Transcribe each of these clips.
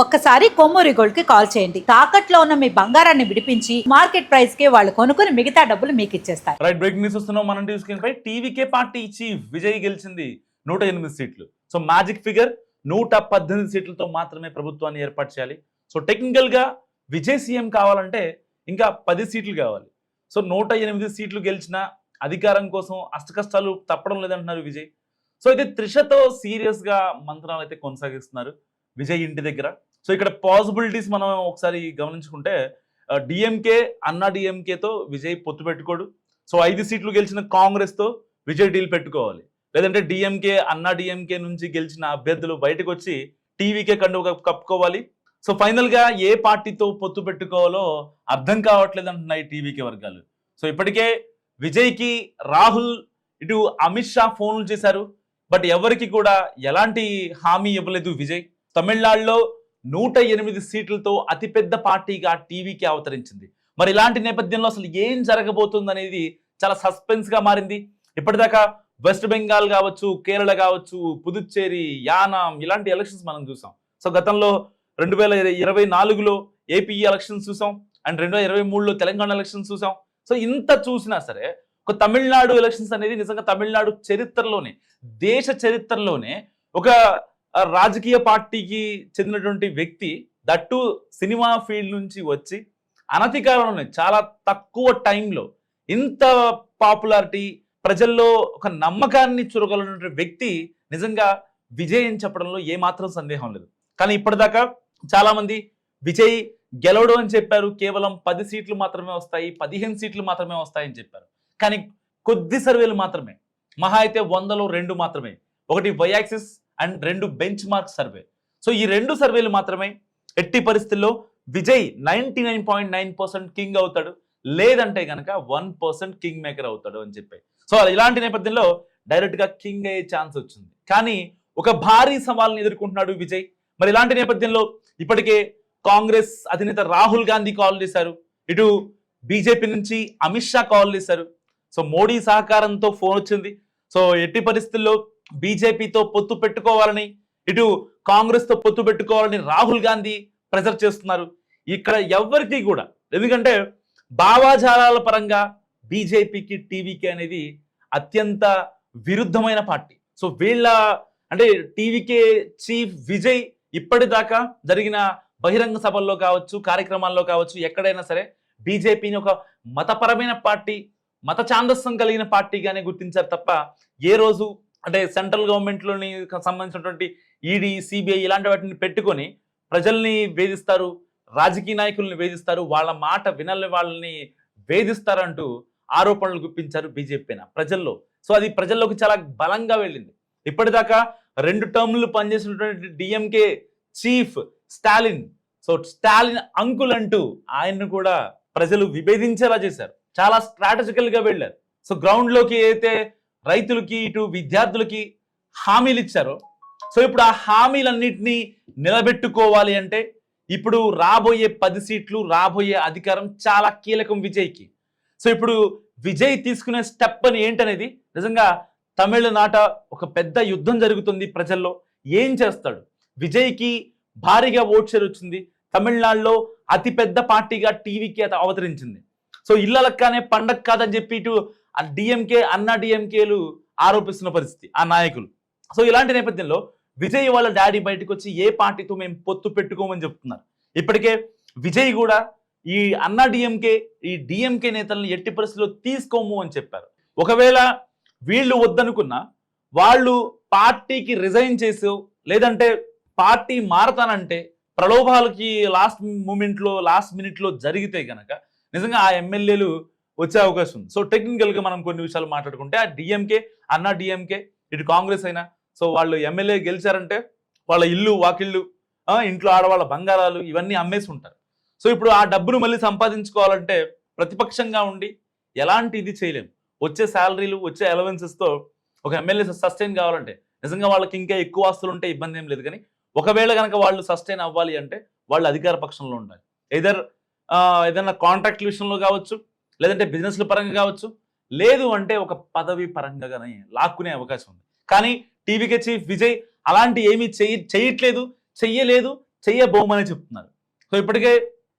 ఒక్కసారి కొమ్మూరి గోల్డ్ కి కాల్ చేయండి. తాకట్లో ఉన్న మీ బంగారాన్ని విడిపించి మార్కెట్ ప్రైస్ కి వాళ్ళు కొనుక్కుని మిగతా డబ్బులు మీకు ఇచ్చేస్తారు. రైట్, బ్రేకింగ్ న్యూస్ వస్తున్నాం. మనం టీవీ స్క్రీన్ పై టీవీకే పార్టీ చీఫ్ విజయ్ గెలిచింది 108 సీట్లు. సో మ్యాజిక్ ఫిగర్ 118 సీట్లతో మాత్రమే ప్రభుత్వాన్ని ఏర్పాటు చేయాలి. సో టెక్నికల్ గా విజయ్ సీఎం కావాలంటే ఇంకా 10 సీట్లు కావాలి. సో 108 సీట్లు గెలిచిన అధికారం కోసం అష్టకష్టాలు తప్పడం లేదంటున్నారు విజయ్. సో అయితే త్రిషతో సీరియస్ గా మంత్రాలు అయితే కొనసాగిస్తున్నారు విజయ్ ఇంటి దగ్గర. సో ఇక్కడ పాసిబిలిటీస్ మనం ఒకసారి గమనించుకుంటే డిఎంకే అన్నా డిఎంకేతో విజయ్ పొత్తు పెట్టుకోడు. సో 5 సీట్లు గెలిచిన కాంగ్రెస్తో విజయ్ డీల్ పెట్టుకోవాలి. లేదంటే డిఎంకే అన్నా డిఎంకే నుంచి గెలిచిన అభ్యర్థులు బయటకు వచ్చి టీవీకే కండువ కప్పుకోవాలి. సో ఫైనల్ గా ఏ పార్టీతో పొత్తు పెట్టుకోవాలో అర్థం కావట్లేదు అంటున్నాయి టీవీకే వర్గాలు. సో ఇప్పటికే విజయ్కి రాహుల్ ఇటు అమిత్ షా ఫోన్లు చేశారు. బట్ ఎవరికి కూడా ఎలాంటి హామీ ఇవ్వలేదు విజయ్. తమిళనాడులో 108 సీట్లతో అతిపెద్ద పార్టీగా టీవీకి అవతరించింది. మరి ఇలాంటి నేపథ్యంలో అసలు ఏం జరగబోతుంది అనేది చాలా సస్పెన్స్ గా మారింది. ఇప్పటిదాకా వెస్ట్ బెంగాల్ కావచ్చు, కేరళ కావచ్చు, పుదుచ్చేరి, యానాం ఇలాంటి ఎలక్షన్స్ మనం చూసాం. సో గతంలో 2024లో ఏపీ ఎలక్షన్స్ చూసాం అండ్ 2023లో తెలంగాణ ఎలక్షన్స్ చూసాం. సో ఇంత చూసినా సరే ఒక తమిళనాడు ఎలక్షన్స్ అనేది నిజంగా తమిళనాడు చరిత్రలోనే, దేశ చరిత్రలోనే ఒక రాజకీయ పార్టీకి చెందినటువంటి వ్యక్తి దట్టు సినిమా ఫీల్డ్ నుంచి వచ్చి అనతి కాలంలోనే చాలా తక్కువ టైంలో ఇంత పాపులారిటీ ప్రజల్లో ఒక నమ్మకాన్ని చురగలిగిన వ్యక్తి నిజంగా విజయ్ అని చెప్పడంలో ఏమాత్రం సందేహం లేదు. కానీ ఇప్పటిదాకా చాలా మంది విజయ్ గెలవడు అని చెప్పారు. కేవలం 10 సీట్లు మాత్రమే వస్తాయి, 15 సీట్లు మాత్రమే వస్తాయని చెప్పారు. కానీ కొద్ది సర్వేలు మాత్రమే, మహా అయితే 100లో 2 మాత్రమే, ఒకటి y-axis and 2 bench mark survey. So ఈ 2 సర్వేలు మాత్రమే ఎట్టి పరిస్థితుల్లో విజయ్ 99.9% కింగ్ అవుతాడు, లేదంటే కనుక 1% కింగ్ మేకర్ అవుతాడు అని చెప్పి. సో ఇలాంటి నేపథ్యంలో డైరెక్ట్ గా కింగ్ అయ్యే ఛాన్స్ వచ్చింది. కానీ ఒక భారీ సవాల్ని ఎదుర్కొంటున్నాడు విజయ్. మరి ఇలాంటి నేపథ్యంలో ఇప్పటికే కాంగ్రెస్ అధినేత రాహుల్ గాంధీ కాల్ చేశారు, ఇటు బీజేపీ నుంచి అమిత్ షా కాల్ చేశారు. సో మోడీ సహకారంతో ఫోన్ వచ్చింది. సో ఎట్టి పరిస్థితుల్లో బీజేపీతో పొత్తు పెట్టుకోవాలని, ఇటు కాంగ్రెస్ తో పొత్తు పెట్టుకోవాలని రాహుల్ గాంధీ ప్రెజర్ చేస్తున్నారు. ఇక్కడ ఎవరికి కూడా, ఎందుకంటే భావాజాలాల పరంగా బీజేపీకి టీవీకి అనేది అత్యంత విరుద్ధమైన పార్టీ. సో వీళ్ళ అంటే టీవీకే చీఫ్ విజయ్ ఇప్పటిదాకా జరిగిన బహిరంగ సభల్లో కావచ్చు, కార్యక్రమాల్లో కావచ్చు, ఎక్కడైనా సరే బీజేపీని ఒక మతపరమైన పార్టీ, మత ఛాందస్సం కలిగిన పార్టీగానే గుర్తించారు తప్ప ఏ రోజు అంటే సెంట్రల్ గవర్నమెంట్లోని సంబంధించినటువంటి ఈడీ, సిబిఐ ఇలాంటి వాటిని పెట్టుకొని ప్రజల్ని వేధిస్తారు, రాజకీయ నాయకుల్ని వేధిస్తారు, వాళ్ళ మాట వినని వాళ్ళని వేధిస్తారంటూ ఆరోపణలు గుప్పించారు బీజేపీ ప్రజల్లో. సో అది ప్రజల్లోకి చాలా బలంగా వెళ్ళింది. ఇప్పటిదాకా 2 టర్మ్లు పనిచేసినటువంటి DMK chief Stalin, so Stalin uncle అంటూ ఆయన్ను కూడా ప్రజలు విభేదించేలా చేశారు. చాలా స్ట్రాటజికల్ గా వెళ్ళారు. సో గ్రౌండ్ లోకి అయితే రైతులకి, ఇటు విద్యార్థులకి హామీలు ఇచ్చారో, సో ఇప్పుడు ఆ హామీలన్నింటినీ నిలబెట్టుకోవాలి అంటే ఇప్పుడు రాబోయే 10 సీట్లు, రాబోయే అధికారం చాలా కీలకం విజయ్కి. సో ఇప్పుడు విజయ్ తీసుకునే స్టెప్ అని ఏంటనేది నిజంగా తమిళనాట ఒక పెద్ద యుద్ధం జరుగుతుంది ప్రజల్లో. ఏం చేస్తాడు విజయ్కి? భారీగా ఓట్ షేర్ వచ్చింది. తమిళనాడులో అతిపెద్ద పార్టీగా టీవీకి అవతరించింది. సో ఇళ్ళలక్కనే పండగ కాదని చెప్పి ఇటు డిఎంకే అన్నా డిఎంకేలు ఆరోపిస్తున్న పరిస్థితి ఆ నాయకులు. సో ఇలాంటి నేపథ్యంలో విజయ్ వాళ్ళ డాడీ బయటకు వచ్చి ఏ పార్టీతో మేము పొత్తు పెట్టుకోమని చెప్తున్నారు. ఇప్పటికే విజయ్ కూడా ఈ అన్నా డిఎంకే, ఈ డిఎంకే నేతలను ఎట్టి పరిస్థితుల్లో తీసుకోము అని చెప్పారు. ఒకవేళ వీళ్ళు వద్దనుకున్నా వాళ్ళు పార్టీకి రిజైన్ చేసో, లేదంటే పార్టీ మారతానంటే ప్రలోభాలకి లాస్ట్ మినిట్లో జరిగితే గనక నిజంగా ఆ ఎమ్మెల్యేలు వచ్చే అవకాశం ఉంది. సో టెక్నికల్ గా మనం కొన్ని విషయాలు మాట్లాడుకుంటే ఆ డిఎంకే, అన్నా డిఎంకే, ఇటు కాంగ్రెస్ అయినా, సో వాళ్ళు ఎమ్మెల్యే గెలిచారంటే వాళ్ళ ఇల్లు, వాకిళ్ళు, ఇంట్లో ఆడవాళ్ళ బంగారాలు ఇవన్నీ అమ్మేసి ఉంటారు. సో ఇప్పుడు ఆ డబ్బును మళ్ళీ సంపాదించుకోవాలంటే ప్రతిపక్షంగా ఉండి ఎలాంటి ఇది చేయలేము. వచ్చే శాలరీలు, వచ్చే అలవెన్సెస్తో ఒక ఎమ్మెల్యే సస్టైన్ కావాలంటే నిజంగా వాళ్ళకి ఇంకా ఎక్కువ ఆస్తులు ఉంటే ఇబ్బంది ఏం లేదు. కానీ ఒకవేళ కనుక వాళ్ళు సస్టైన్ అవ్వాలి అంటే వాళ్ళు అధికార పక్షంలో ఉండాలి. ఏదైనా కాంట్రాక్ట్ విషయంలో కావచ్చు, లేదంటే బిజినెస్ల పరంగా కావచ్చు, లేదు అంటే ఒక పదవి పరంగానే లాక్కునే అవకాశం ఉంది. కానీ టీవీకే చీఫ్ విజయ్ అలాంటి ఏమీ చెయ్యలేదు, చెయ్యబోమని చెప్తున్నారు. సో ఇప్పటికే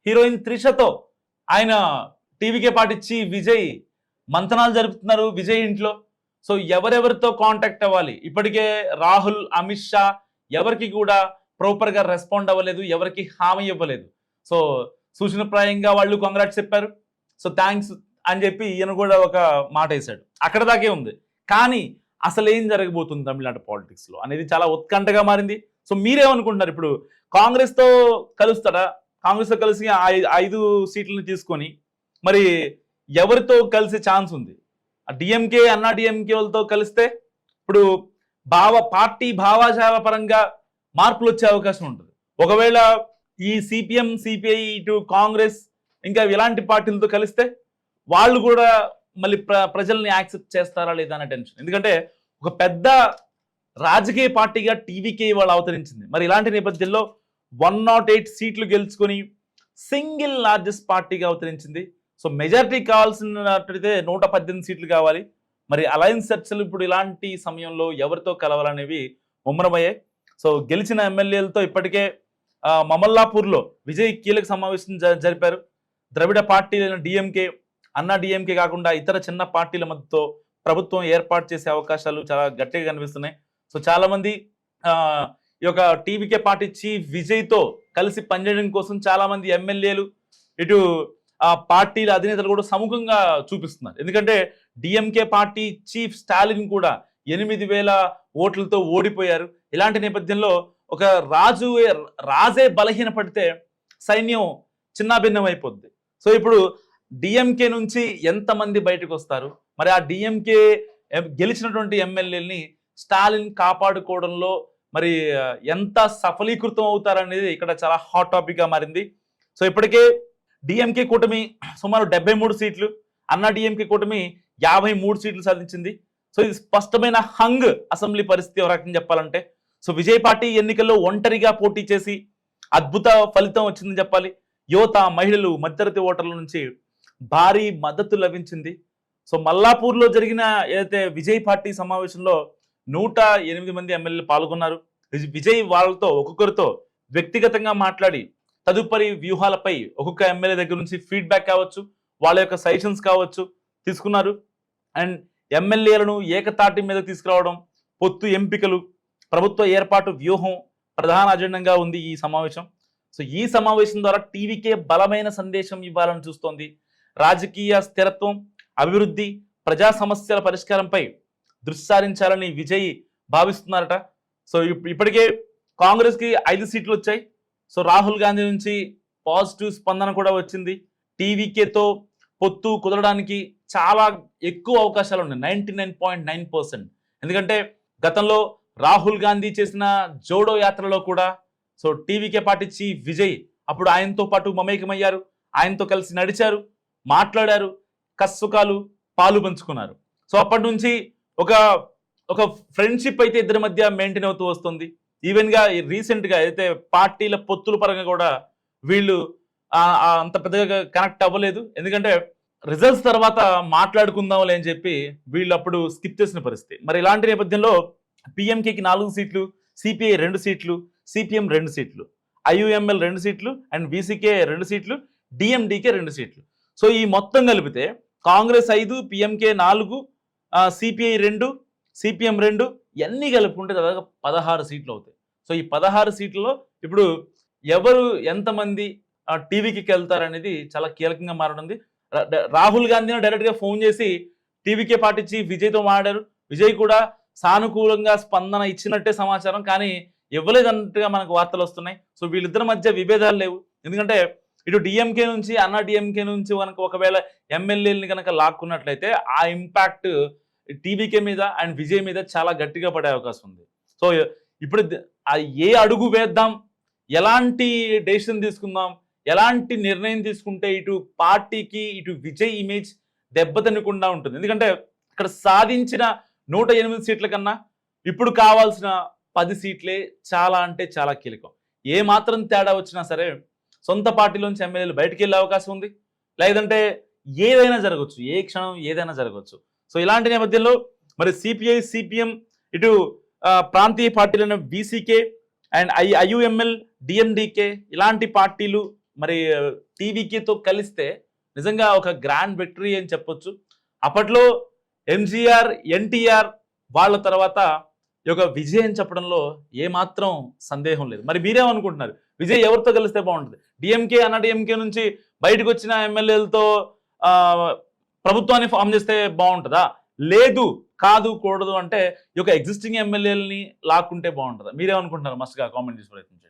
హీరోయిన్ త్రిషతో ఆయన టీవీకే పాటించి విజయ్ మంతనాలు జరుపుతున్నారు విజయ్ ఇంట్లో. సో ఎవరెవరితో కాంటాక్ట్ అవ్వాలి, ఇప్పటికే రాహుల్, అమిత్ షా ఎవరికి కూడా ప్రాపర్గా రెస్పాండ్ అవ్వలేదు, ఎవరికి హామీ ఇవ్వలేదు. సో సూచనప్రాయంగా వాళ్ళు కాంగ్రాట్స్ చెప్పారు, సో థ్యాంక్స్ అని చెప్పి ఈయన కూడా ఒక మాట వేశాడు. అక్కడ దాకే ఉంది. కానీ అసలు ఏం జరగబోతుంది తమిళనాడు పాలిటిక్స్లో అనేది చాలా ఉత్కంఠగా మారింది. సో మీరేమనుకుంటున్నారు? ఇప్పుడు కాంగ్రెస్తో కలుస్తాడా? కాంగ్రెస్తో కలిసి 5 సీట్లను తీసుకొని మరి ఎవరితో కలిసే ఛాన్స్ ఉంది? డిఎంకే, అన్నా డిఎంకే వాళ్ళతో కలిస్తే ఇప్పుడు పార్టీ భావాజాల పరంగా మార్పులు వచ్చే అవకాశం ఉంటుంది. ఒకవేళ ఈ సిపిఎం, సిపిఐ, ఇటు కాంగ్రెస్ ఇంకా ఇలాంటి పార్టీలతో కలిస్తే వాళ్ళు కూడా మళ్ళీ ప్రజల్ని యాక్సెప్ట్ చేస్తారా లేదా అనే టెన్షన్. ఎందుకంటే ఒక పెద్ద రాజకీయ పార్టీగా టీవీకే ఇవాళ అవతరించింది. మరి ఇలాంటి నేపథ్యంలో 108 సీట్లు గెలుచుకొని సింగిల్ లార్జెస్ట్ పార్టీగా అవతరించింది. సో మెజారిటీ కావాల్సినట్టయితే 118 సీట్లు కావాలి. మరి అలయన్స్ చర్చలు ఇప్పుడు ఇలాంటి సమయంలో ఎవరితో కలవాలనేవి ముమ్మరమయ్యాయి. సో గెలిచిన ఎమ్మెల్యేలతో ఇప్పటికే మమల్లాపూర్లో విజయ్ కీలక సమావేశం జరిపారు. ద్రవిడ పార్టీలైన డిఎంకే, అన్నా డిఎంకే కాకుండా ఇతర చిన్న పార్టీల మధ్యతో ప్రభుత్వం ఏర్పాటు చేసే అవకాశాలు చాలా గట్టిగా కనిపిస్తున్నాయి. సో చాలామంది ఈ యొక్క టీవీకే పార్టీ చీఫ్ విజయ్తో కలిసి పనిచేయడం కోసం చాలామంది ఎమ్మెల్యేలు, ఇటు పార్టీల అధినేతలు కూడా సముఖంగా చూపిస్తున్నారు. ఎందుకంటే డిఎంకే పార్టీ చీఫ్ స్టాలిన్ కూడా 8,000 ఓట్లతో ఓడిపోయారు. ఇలాంటి నేపథ్యంలో ఒక రాజే బలహీనపడితే సైన్యం చిన్నాభిన్నం అయిపోద్ది. సో ఇప్పుడు డిఎంకే నుంచి ఎంతమంది బయటకు వస్తారు? మరి ఆ డిఎంకే గెలిచినటువంటి ఎమ్మెల్యేలని స్టాలిన్ కాపాడుకోవడంలో మరి ఎంత సఫలీకృతం అవుతారనేది ఇక్కడ చాలా హాట్ టాపిక్గా మారింది. సో ఇప్పటికే డిఎంకే కూటమి సుమారు 73 సీట్లు, అన్నా డిఎంకే కూటమి 53 సీట్లు సాధించింది. సో ఇది స్పష్టమైన హంగ్ అసెంబ్లీ పరిస్థితి ఒక రకంగా చెప్పాలంటే. సో విజయ్ పార్టీ ఎన్నికల్లో ఒంటరిగా పోటీ చేసి అద్భుత ఫలితం వచ్చిందని చెప్పాలి. యువత, మహిళలు, మధ్యతరగతి ఓటర్ల నుంచి భారీ మద్దతు లభించింది. సో మల్లాపూర్లో జరిగిన ఏదైతే విజయ్ పార్టీ సమావేశంలో 108 మంది ఎమ్మెల్యేలు పాల్గొన్నారు. విజయ్ వాళ్ళతో ఒక్కొక్కరితో వ్యక్తిగతంగా మాట్లాడి తదుపరి వ్యూహాలపై ఒక్కొక్క ఎమ్మెల్యే దగ్గర నుంచి ఫీడ్బ్యాక్ కావచ్చు, వాళ్ళ యొక్క సజెషన్స్ కావచ్చు తీసుకున్నారు. అండ్ ఎమ్మెల్యేలను ఏకతాటి మీద తీసుకురావడం, పొత్తు ఎంపికలు, ప్రభుత్వ ఏర్పాటు వ్యూహం ప్రధాన అజెండాగా ఉంది ఈ సమావేశం. సో ఈ సమావేశం ద్వారా టీవీకే బలమైన సందేశం ఇవ్వాలని చూస్తోంది. రాజకీయ స్థిరత్వం, అభివృద్ధి, ప్రజా సమస్యల పరిష్కారంపై దృష్టి సారించాలని విజయ్ భావిస్తున్నారట. సో ఇప్పటికే కాంగ్రెస్కి 5 సీట్లు వచ్చాయి. సో రాహుల్ గాంధీ నుంచి పాజిటివ్ స్పందన కూడా వచ్చింది. టీవీకేతో పొత్తు కుదరడానికి చాలా ఎక్కువ అవకాశాలు ఉన్నాయి, 99.9%. ఎందుకంటే గతంలో రాహుల్ గాంధీ చేసిన జోడో యాత్రలో కూడా so TVK party chief Vijay అప్పుడు ఆయనతో పాటు మమేకమయ్యారు, ఆయనతో కలిసి నడిచారు, మాట్లాడారు, కస్సుకాలు పాలు పంచుకున్నారు. సో అప్పటి నుంచి ఒక ఫ్రెండ్షిప్ అయితే ఇద్దరి మధ్య మెయింటైన్ అవుతూ వస్తుంది. ఈవెన్గా రీసెంట్గా అయితే పార్టీల పొత్తుల పరంగా కూడా వీళ్ళు అంత పెద్దగా కనెక్ట్ అవ్వలేదు. ఎందుకంటే రిజల్ట్స్ తర్వాత మాట్లాడుకుందాంలే అని చెప్పి వీళ్ళు అప్పుడు స్కిప్ చేసిన పరిస్థితి. మరి ఇలాంటి నేపథ్యంలో పిఎంకేకి 4 సీట్లు, సిపిఐ 2 సీట్లు, సిపిఎం 2 సీట్లు, ఐయుఎంఎల్ 2 సీట్లు, అండ్ బీసీకే 2 సీట్లు, డిఎండికే 2 సీట్లు. సో ఈ మొత్తం కలిపితే కాంగ్రెస్ 5, పిఎంకే 4, సిపిఐ 2, సిపిఎం 2 ఇవన్నీ కలుపుకుంటే దాదాపు 16 సీట్లు అవుతాయి. సో ఈ 16 సీట్లలో ఇప్పుడు ఎవరు ఎంతమంది టీవీకి వెళ్తారనేది చాలా కీలకంగా మారనుంది. రాహుల్ గాంధీని డైరెక్ట్గా ఫోన్ చేసి టీవీకే పార్టీ చీఫ్ విజయ్తో మాట్లాడారు. విజయ్ కూడా సానుకూలంగా స్పందన ఇచ్చినట్టే సమాచారం, కానీ ఇవ్వలేదన్నట్టుగా మనకు వార్తలు వస్తున్నాయి. సో వీళ్ళిద్దరి మధ్య విభేదాలు లేవు. ఎందుకంటే ఇటు డిఎంకే నుంచి, అన్నా డిఎంకే నుంచి కనుక ఒకవేళ ఎమ్మెల్యేలని కనుక లాక్కున్నట్లయితే ఆ ఇంపాక్ట్ టీవీకే మీద అండ్ విజయ్ మీద చాలా గట్టిగా పడే అవకాశం ఉంది. సో ఇప్పుడు ఏ అడుగు వేద్దాం, ఎలాంటి డెసిషన్ తీసుకుందాం, ఎలాంటి నిర్ణయం తీసుకుంటే ఇటు పార్టీకి ఇటు విజయ్ ఇమేజ్ దెబ్బతినకుండా ఉంటుంది. ఎందుకంటే ఇక్కడ సాధించిన 108 సీట్ల కన్నా ఇప్పుడు కావాల్సిన 10 సీట్లే చాలా అంటే చాలా కీలకం. ఏ మాత్రం తేడా వచ్చినా సరే సొంత పార్టీలోంచి ఎమ్మెల్యేలు బయటికి వెళ్ళే అవకాశం ఉంది, లేదంటే ఏదైనా జరగవచ్చు, ఏ క్షణం ఏదైనా జరగవచ్చు. సో ఇలాంటి నేపథ్యంలో మరి సిపిఐ, సిపిఎం, ఇటు ప్రాంతీయ పార్టీలైన బీసీకే, అండ్ ఐయుఎంఎల్, డిఎండికే ఇలాంటి పార్టీలు మరి టీవీకేతో కలిస్తే నిజంగా ఒక గ్రాండ్ విక్టరీ అని చెప్పొచ్చు. అప్పట్లో ఎంజీఆర్, ఎన్టీఆర్ వాళ్ళ తర్వాత ఈ యొక్క విజయ్ అని చెప్పడంలో ఏమాత్రం సందేహం లేదు. మరి మీరేమనుకుంటున్నారు, విజయ్ ఎవరితో కలిస్తే బాగుంటుంది? డిఎంకే, డిఎంకే నుంచి బయటకు వచ్చిన ఎమ్మెల్యేలతో ప్రభుత్వాన్ని ఫామ్ చేస్తే బాగుంటుందా? లేదు, కాదు, కూడదు అంటే ఈ యొక్క ఎగ్జిస్టింగ్ ఎమ్మెల్యేలని లాక్కుంటే బాగుంటుందా? మీరేమనుకుంటున్నారు? మస్తుగా కామెంట్ చేసి ప్రయత్నించండి.